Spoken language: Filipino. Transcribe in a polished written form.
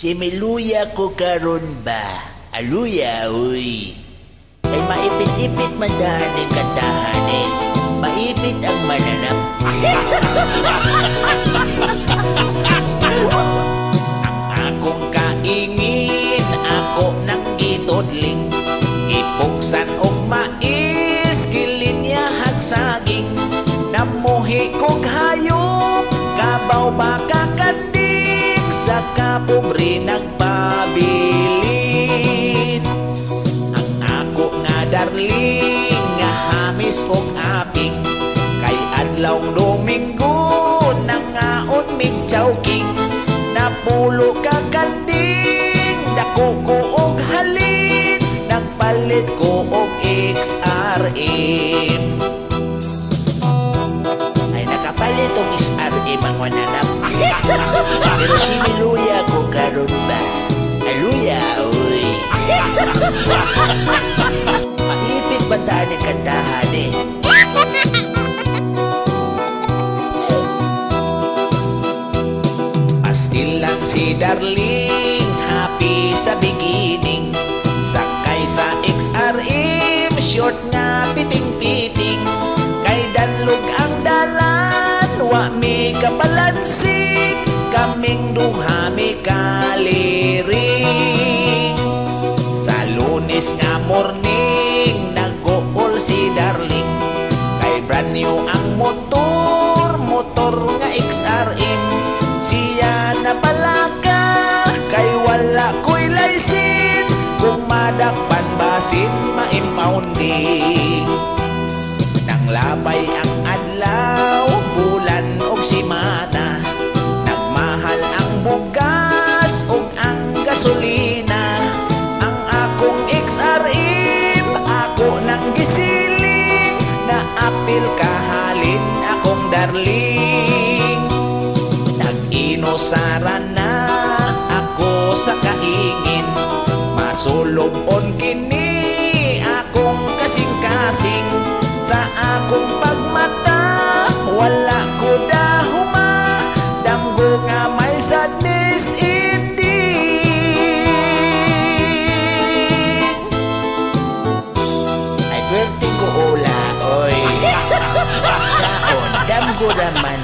Si Miluya ko karon ba? Aluya, uy. Ay maipit-ipit man dahanin katahanin. Maipit ang mananap. Ang akong kaingin, ako nang gitodling. Ipuksan og mais, gilinya hagsaging. Namuhi kong hayop, kabaw baka kanding. Sa kapobre nagpabilin. Ang ako nga darling, nga hamis og aping. Kay adlawng Domingo, nangaon mig chowking. Napulo ka kanding, dako ko og halin. Nagpalit ko og XRM. Ay nakapalit og XRM ang mananap. Pero si Miluya ko karon ba? Aluya, uy. Maipit ba tayo ni kandahan eh? Pastil lang si darling, happy sa beginning. Sakay sa XRM, short nga piting-piting. Kay danlog ang dalan, wa mi kabalansing. Kaming duha mi kaliring. Sa Lunes nga morning, nag-gool si darling. Kay brand new ang motor nga XRM. Siya na palaka, kay wala ko'y license. Kung madakpan basin, ma-impounding. Nang labay ang adlaw, bulan og simana. Nagmahal ang bugas og ang gasolina. Ang akong XRM, ako nang gisiling. Naapil kahalin akong darling. Nag-inosara na ako sa kaingin. Masulobon kini akong kasing-kasing. Sa akong pagmata, wala ko dahuma. Damgo nga may sadness ending. Ay, kwerte ko ula, oy. Saon, damgo naman